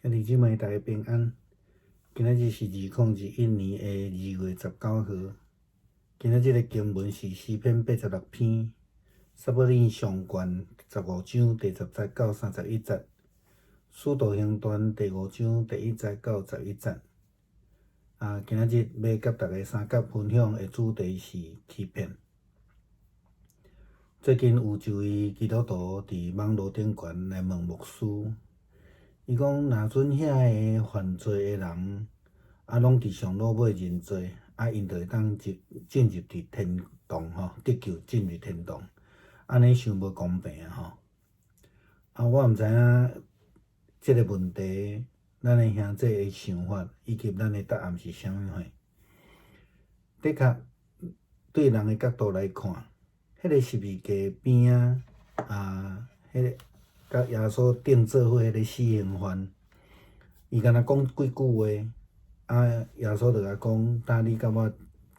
兄弟姊妹，大家平安。今仔日是2021年2月19号。今仔日的经文是诗篇86篇，撒母耳上卷15章第10节到31节，使徒行传第5章第1节到11节。今仔日要甲大家三角分享的主题是欺骗。最近有一位基督徒伫网络顶悬来问牧师。伊讲，若准遐个犯罪的人，拢伫上路尾认罪，因就会当进入伫天堂吼，得救进入天堂。安尼伤无公平啊吼！我毋知影即个问题，咱的兄弟的想法以及咱的答案是啥物货。的确，对人的角度来看，迄个十字架边迄个。甲耶稣顶做伙迄个死刑犯，伊敢若讲几句话，耶稣就甲讲，呾你甲我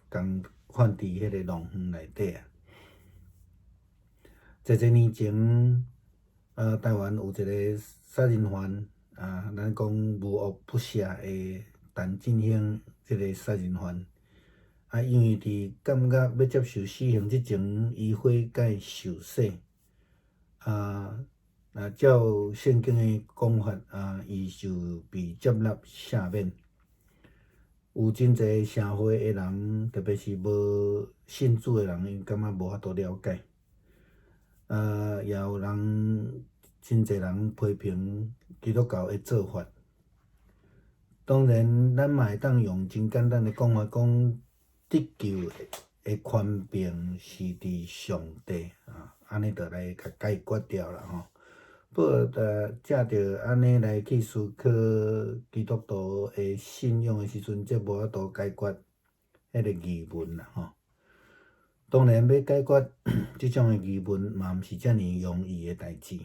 共放伫迄个龙园内底啊。侪年前，台湾有一个杀人犯，咱讲无恶不赦的陈进兴，即个杀人犯，因为伫感觉要接受死刑之前，伊悔改受洗，照圣经的讲法，伊就被接纳赦免。有真侪社会的人，特别是无信主的人，因感觉无法度了解。也有人真侪人批评基督教的做法。当然，咱嘛会当用真简单的讲法讲，得救的权柄是伫上帝安尼就来甲解决掉了吼。不过，借着安尼来去思考基督徒的信仰的时阵，则无法度解决迄个疑问啦吼。当然，要解决即种的疑问，嘛毋是遮尔容易的代志。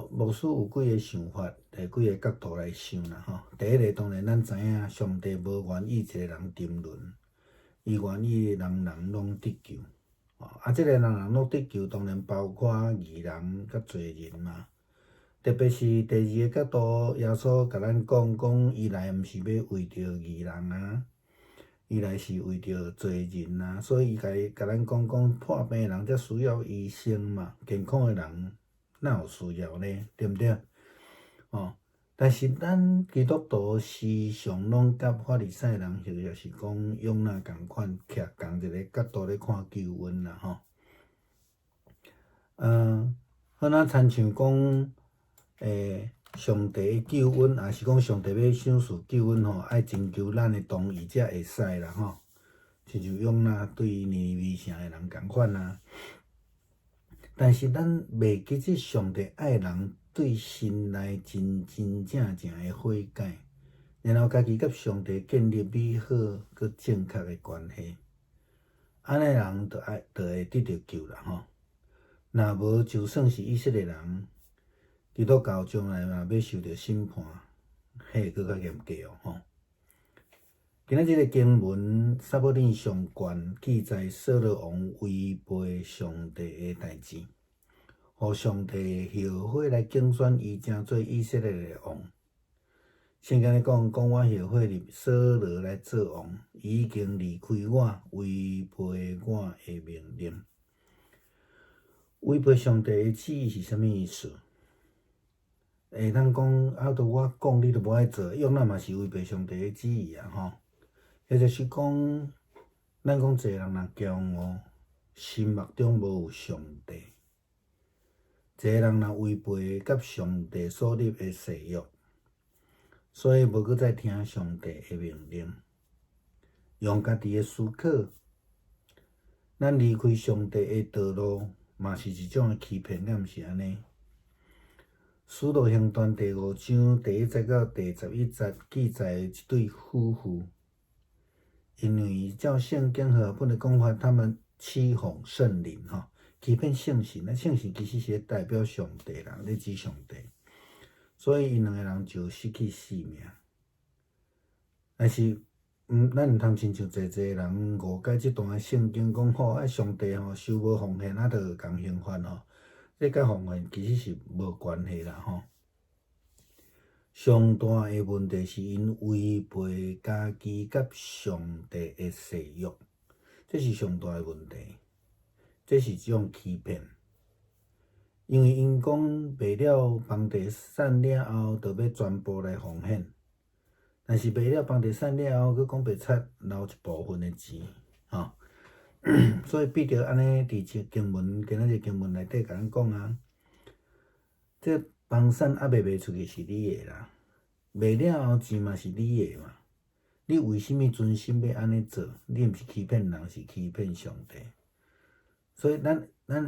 牧师有几个想法，几个角度来想啦吼。第一个，当然咱知影，上帝无愿意一个人沉沦，伊愿意人人拢得救。即个人人拢得救，当然包括义人甲罪人嘛。特别是第二个角度，耶稣甲咱讲，伊来毋是要为着义人伊来是为着罪人所以伊甲咱讲，破病的人才需要医生嘛，健康的人哪有需要呢？对毋对？但是咱基督徒时常拢甲法利赛人，或者是讲用那共款，徛共一个角度咧看救恩啦吼。好若亲像讲，上帝的救恩，也是讲上帝要赏赐救恩吼，爱征求咱的同意才会使啦吼。亲像用那对尼尼微城的人共款啊。但是咱袂记即上帝爱人对心内真真正正的悔改，然后家己甲上帝建立美好佮正确的关系，安尼人就会得到救啦吼。若无，就算是以色列人，基督教将来嘛要受到审判，迄个佫较严格吼。今仔日的经文，撒母耳上卷记载扫罗王违背上帝的代志，互上帝后悔来竞选伊，成做以色列的王。圣经咧讲，我后悔入扫罗来做王，伊已经离开我，违背我的命令。违背上帝的旨意是啥物意思？会当讲我讲你都无爱做，用那嘛是违背上帝的旨意吼。或者是讲，咱讲一个人若骄傲，心目中无有上帝；一个人若违背甲上帝所立的誓约，所以无搁再听上帝的命令，用家己的思考，咱离开上帝的道路，嘛是一种的欺骗，敢毋是安尼？使徒行传第5章第1节到第11节记载一对夫妇。因为照圣经和本的讲法，他们欺哄圣灵欺骗圣神。圣神其实是代表上帝啦，咧指上帝，所以因两个人就失去性命。但是，咱毋通亲像侪人误解即段的圣经讲上帝收无奉献，就共刑罚这甲奉献其实是无关系啦吼。上大的问题是因违背家己甲上帝的誓约，这是上大的问题，这是一种欺骗。因为因讲卖了房地产了后，就要全部来奉献，但是卖了房地产了后，佫讲要拆留一部分的钱，吼。所以必着安尼伫经文，今仔日经文内底甲咱讲啊，这房产还未卖出去是你的啦，卖了后钱嘛是你的嘛，你为什么存心要安尼做？你毋是欺骗人，是欺骗上帝。所以咱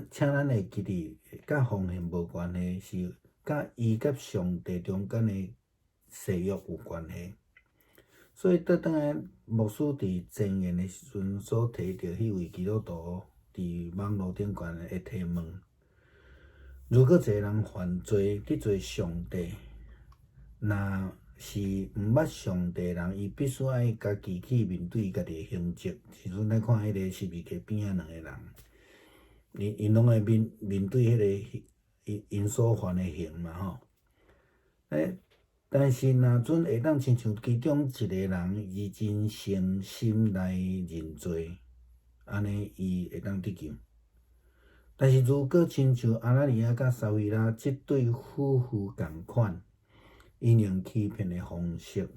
请咱会记得，甲奉献无关系，是甲伊甲上帝中间的誓约有关系。所以倒转来，牧师伫前言的时阵所提到迄位基督徒伫网络顶悬会提问：如果一个人犯罪得罪上帝，那是毋捌上帝的人，伊必须爱家己去面对家己的刑责。时阵咱看迄个十字架边仔两个人，因拢会面对迄个因所犯的刑嘛吼。但是若准会当亲像其中一个人，伊真诚心来认罪，安尼伊会当得救。但是如果亲像阿拿尼亚甲撒非拉这对夫妇共款，因用欺骗的方式，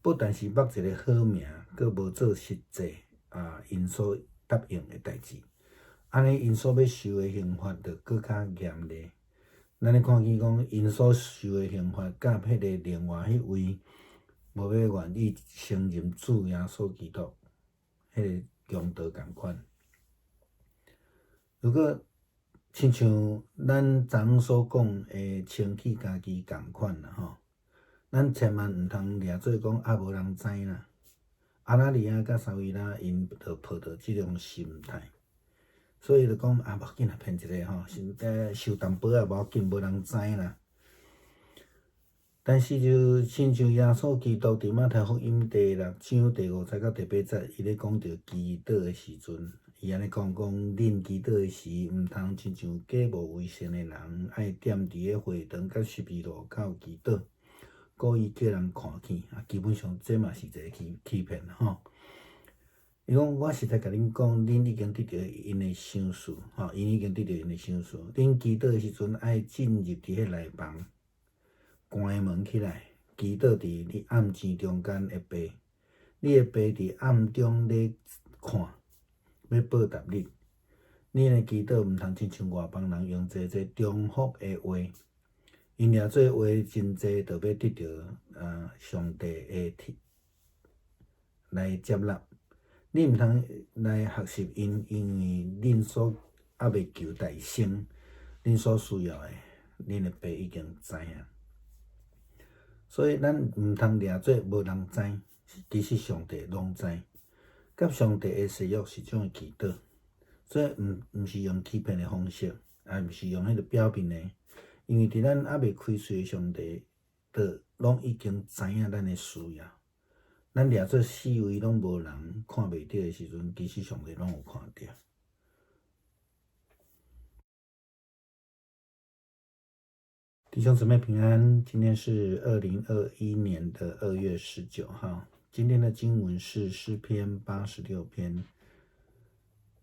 不但是捌一个好名，佫无做实际因所答应的代志，安尼因所要受的刑罚就佫较严厉。咱咧看见讲，因所受的刑罚，甲迄个另外迄位无要愿意承认主耶稣基督，迄个强盗共款。如果亲像咱昨所讲的清气家己共款啦吼，咱千万毋通掠做讲无人知啦。阿拉尼亚甲撒非拉因就抱着即种心态。所以就讲无要紧啦，骗一个吼，收淡薄无要紧，无人知啦。但是就亲像耶稣基督伫马太福音第6章第5节到第8节，伊咧讲到祈祷的时阵，伊安尼讲恁祈祷的时，毋通亲像假无为善的人，爱踮伫个会堂甲十字路口祈祷，故意叫人看见。基本上这嘛是一个欺骗吼。伊讲，我实在甲恁讲，恁已经得到因的赏赐，吼，因已经得到因的赏赐。恁祈祷的时阵，爱进入伫迄内房，关门起来，祈祷伫你暗间中间的爸，你的爸伫暗中咧看，要报答你。你的祈祷毋通亲像外邦人用这重复的话，因掠做话真济，就要得到上帝的来接纳。你毋通来学习因，因为恁所还未求大成，恁所需要的，恁的爸已经知影。所以咱毋通掠做无人知，其实上帝拢知。甲上帝的誓约是种的祈祷，所以毋是用欺骗的方式，也毋是用迄个表面的，因为伫咱还未开喙的上帝，就拢已经知影咱的需要。咱掠做四围拢无人看袂到的时阵，其实上帝拢有看到。弟兄姊妹平安，今天是2021年的2月19号。今天的经文是诗篇86篇，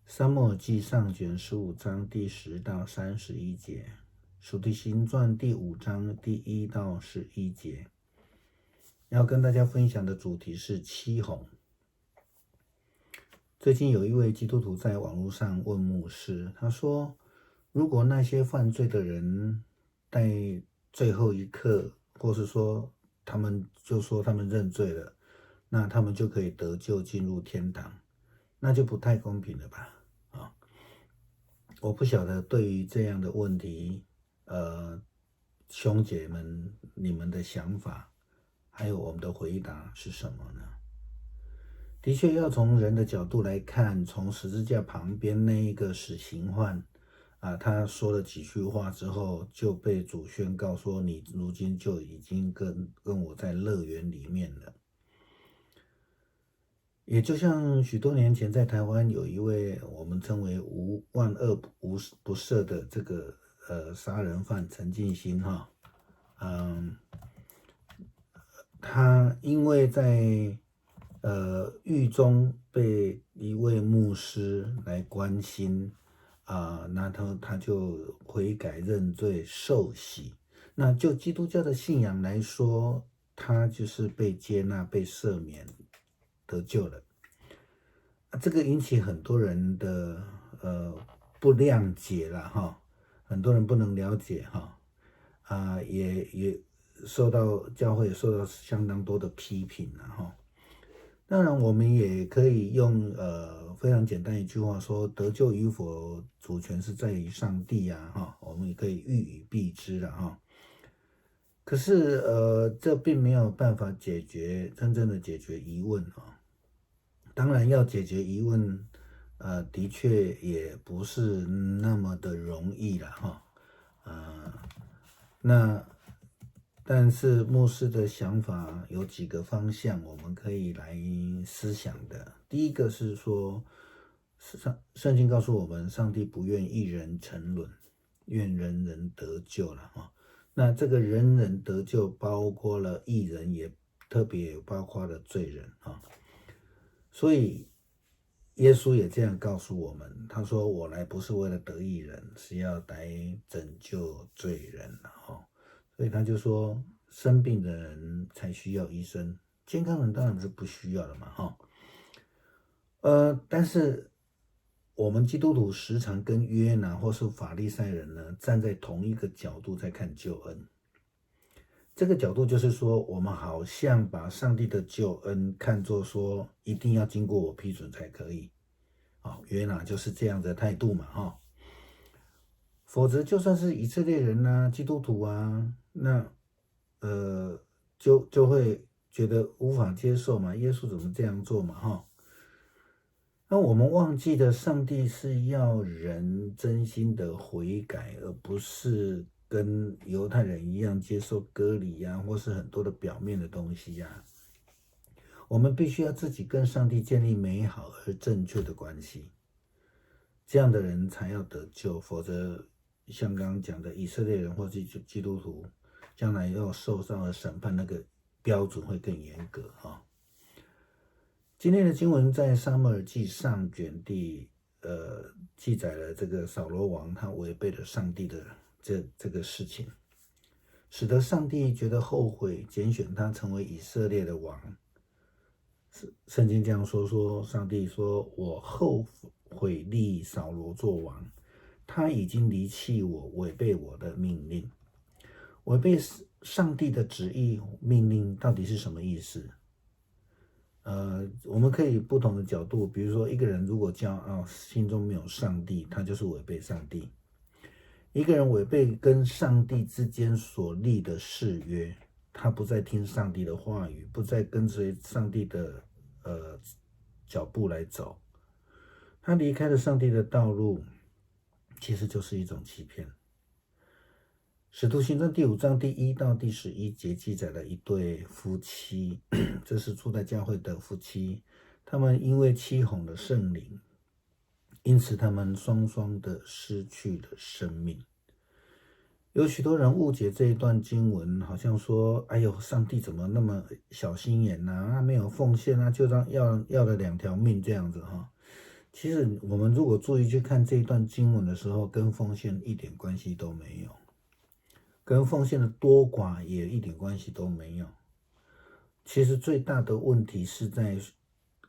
撒母耳记上卷15章第10到31节，属地行传第5章第1到11节。要跟大家分享的主题是欺哄。最近有一位基督徒在网络上问牧师，他说：如果那些犯罪的人在最后一刻，或是说他们认罪了，那他们就可以得救进入天堂，那就不太公平了吧？我不晓得对于这样的问题，兄姐们你们的想法还有我们的回答是什么呢？的确要从人的角度来看，从十字架旁边那一个死刑犯他说了几句话之后，就被主宣告说，你如今就已经跟我在乐园里面了。也就像许多年前在台湾有一位我们称为万恶不赦的这个杀人犯陈进兴他因为在狱中被一位牧师来关心那他就悔改认罪受洗。那就基督教的信仰来说，他就是被接纳、被赦免、得救了。这个引起很多人的不谅解了哈，很多人不能了解哈，也受到教会也受到相当多的批评了哈。当然，我们也可以用非常简单一句话说，得救与否主权是在于上帝哈，我们也可以喻以蔽之了哈。可是这并没有办法真正的解决疑问啊。当然要解决疑问，的确也不是那么的容易了哈。但是牧师的想法有几个方向，我们可以来思想的。第一个是说，圣经告诉我们，上帝不愿一人沉沦，愿人人得救了哈。那这个人人得救，包括了义人，也特别包括了罪人啊。所以耶稣也这样告诉我们，他说：“我来不是为了得义人，是要来拯救罪人哈。”所以他就说，生病的人才需要医生，健康人当然是不需要的嘛哈。但是我们基督徒时常跟约拿或是法利赛人呢，站在同一个角度在看救恩。这个角度就是说，我们好像把上帝的救恩看作说，一定要经过我批准才可以。约拿就是这样的态度嘛哈。否则就算是以色列人啊、基督徒啊，那就会觉得无法接受嘛，耶稣怎么这样做嘛哈。那我们忘记了，上帝是要人真心的悔改，而不是跟犹太人一样接受割礼或是很多的表面的东西我们必须要自己跟上帝建立美好而正确的关系，这样的人才要得救，否则像刚刚讲的以色列人或是基督徒，将来要受到的审判那个标准会更严格今天的经文在撒母耳记上卷记载了这个扫罗王他违背了上帝的这个事情，使得上帝觉得后悔，拣选他成为以色列的王。圣经这样说上帝说：“我后悔立扫罗做王，他已经离弃我，违背我的命令。”违背上帝的旨意命令到底是什么意思？我们可以不同的角度，比如说一个人如果骄傲，心中没有上帝，他就是违背上帝。一个人违背跟上帝之间所立的誓约，他不再听上帝的话语，不再跟随上帝的脚步来走，他离开了上帝的道路，其实就是一种欺骗。使徒行传第5章第1到第11节记载了一对夫妻，这是住在教会的夫妻，他们因为欺哄了圣灵，因此他们双双的失去了生命。有许多人误解这一段经文，好像说：“哎呦，上帝怎么那么小心眼他没有奉献就让要了2条命这样子哈。”其实我们如果注意去看这一段经文的时候，跟奉献一点关系都没有。跟奉献的多寡也一点关系都没有。其实最大的问题是在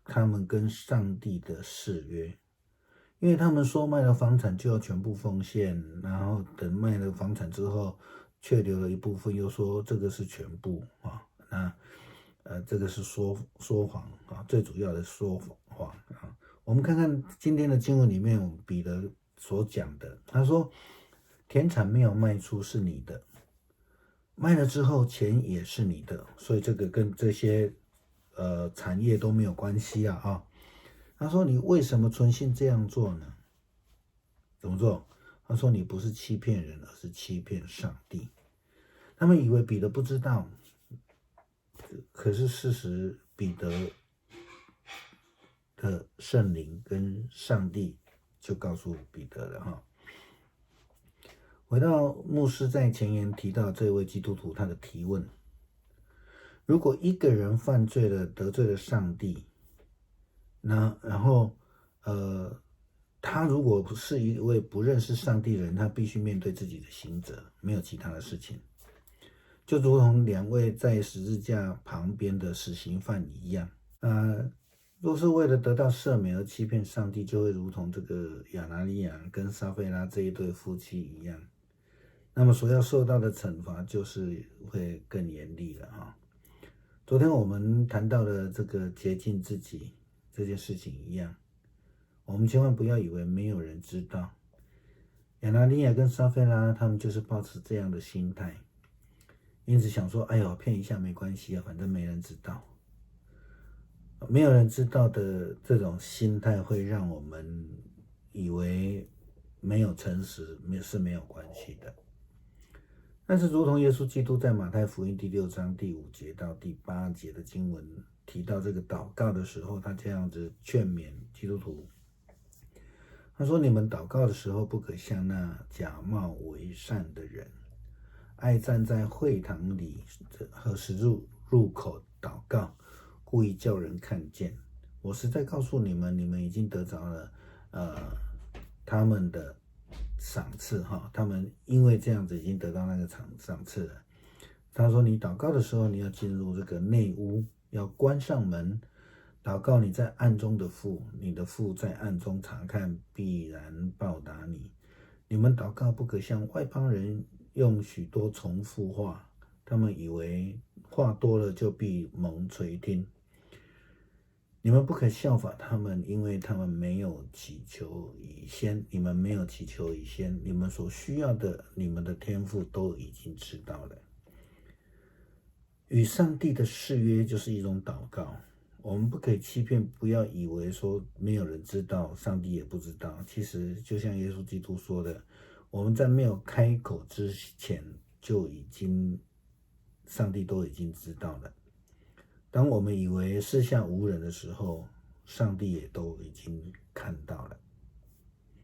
他们跟上帝的誓约，因为他们说卖了房产就要全部奉献，然后等卖了房产之后，却留了一部分，又说这个是全部这个是说谎最主要的说谎我们看看今天的经文里面，彼得所讲的，他说：“田产没有卖出是你的，卖了之后钱也是你的，所以这个跟这些产业都没有关系他说：“你为什么存心这样做呢？怎么做？”他说：“你不是欺骗人，而是欺骗上帝。”他们以为彼得不知道，可是事实彼得的圣灵跟上帝就告诉彼得了回到牧师在前言提到这位基督徒他的提问，如果一个人犯罪了，得罪了上帝，然后他如果是一位不认识上帝的人，他必须面对自己的刑责，没有其他的事情。就如同2位在十字架旁边的死刑犯一样，若是为了得到赦免而欺骗上帝，就会如同这个亚拿尼亚跟撒非拉这一对夫妻一样，那么所要受到的惩罚就是会更严厉了哈。昨天我们谈到了这个洁净自己这件事情一样，我们千万不要以为没有人知道。亚拿尼亚跟撒非拉他们就是抱持这样的心态，因此想说，哎呦，骗一下没关系啊，反正没人知道。没有人知道的这种心态会让我们以为没有诚实是没有关系的。但是如同耶稣基督在马太福音第6章第5节到第8节的经文提到这个祷告的时候，他这样子劝勉基督徒，他说，你们祷告的时候不可像那假冒为善的人，爱站在会堂里和十字入口祷告，故意叫人看见。我实在告诉你们，你们已经得着了他们的赏赐哈，他们因为这样子已经得到那个赏赐了。他说，你祷告的时候，你要进入这个内屋，要关上门，祷告你在暗中的父，你的父在暗中查看，必然报答你。你们祷告不可像外邦人用许多重复话，他们以为话多了就必蒙垂听。你们不可效法他们，因为他们没有祈求以先，你们没有祈求以先，你们所需要的，你们的天父都已经知道了。与上帝的誓约就是一种祷告，我们不可以欺骗，不要以为说没有人知道，上帝也不知道。其实就像耶稣基督说的，我们在没有开口之前，上帝都已经知道了。当我们以为四下无人的时候，上帝也都已经看到了。